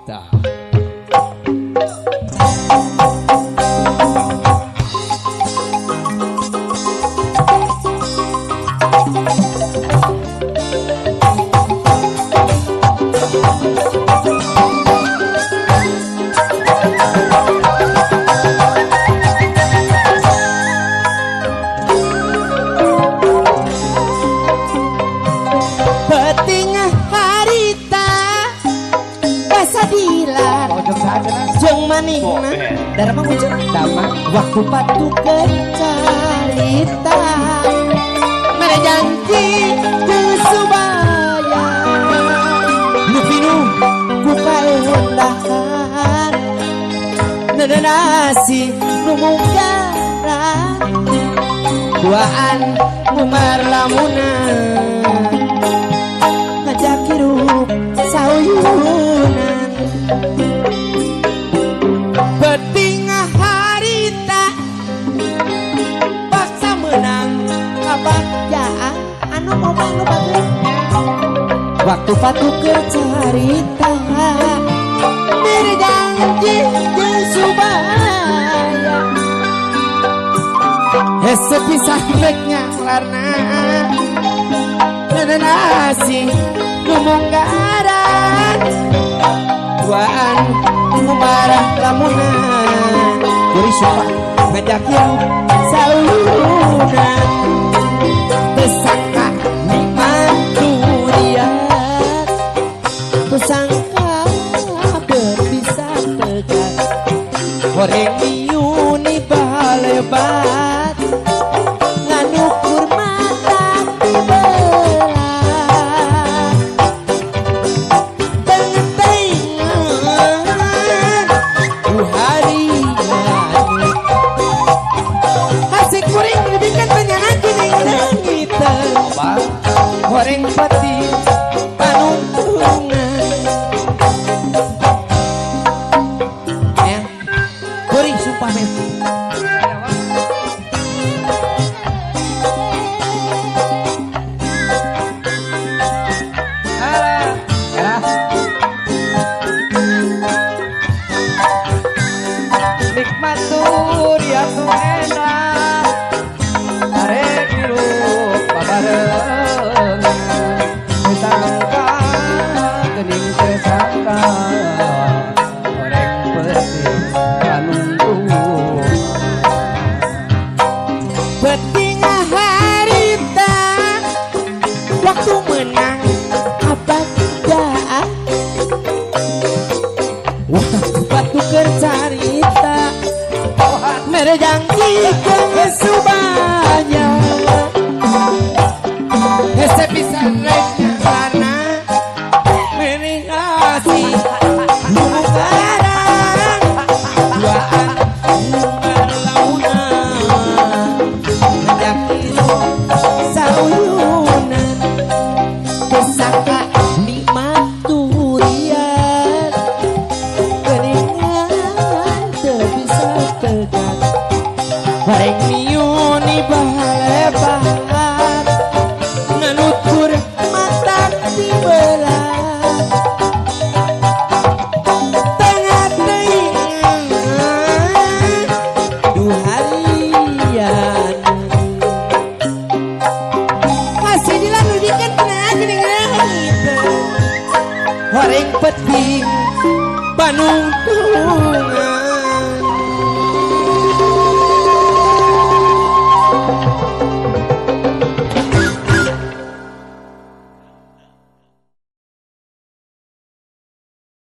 Harita. Dharma wujud dama waktu patu kecarita mere janji jeung subaya nu pinu ku kaendahan nenasi nu mungkaran duaan umar lamunan ngajak hirup sauyunan waktu patu kecarita mere janji jeung subaya hese pisah leknya warna nenasi nu munggaran duaan mubarah lamunan kuri supa ngajak hirup sauyunan tersangka nikmat durian tersangka berpisah tegat goreng miuni balebat nganukur mata dibelah pengentengan harian asik kuring dibikin penyangan kuning langit goreng pati panuntungan ya goreng sumpah men nikmat durian tu enak arek hirup babareng tersangka gening tersangka goreng peti panuntung penting harita waktu menang apa tidak waktu batu kercarita mere janji jeung subaya hese pisan leknya warna mere ngasih nu mungkaran duaan umar launan ngajak hirup sauyunan tersangka nikmat durian keningan teu bisa tegat goreng miuni balebat nganutur mata dibelah tengah teingan duharian kasih dilaludikan pernah gening langit goreng peti panuntungan